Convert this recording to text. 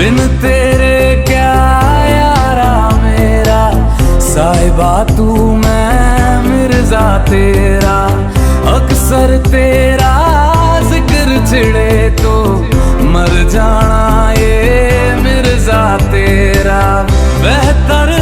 बिन तेरे क्या यारा मेरा, साहिबा तू मैं मिर्जा तेरा। अक्सर तेरा जिक्र छिड़े तो मर जाना ये मिर्जा तेरा। बेहतर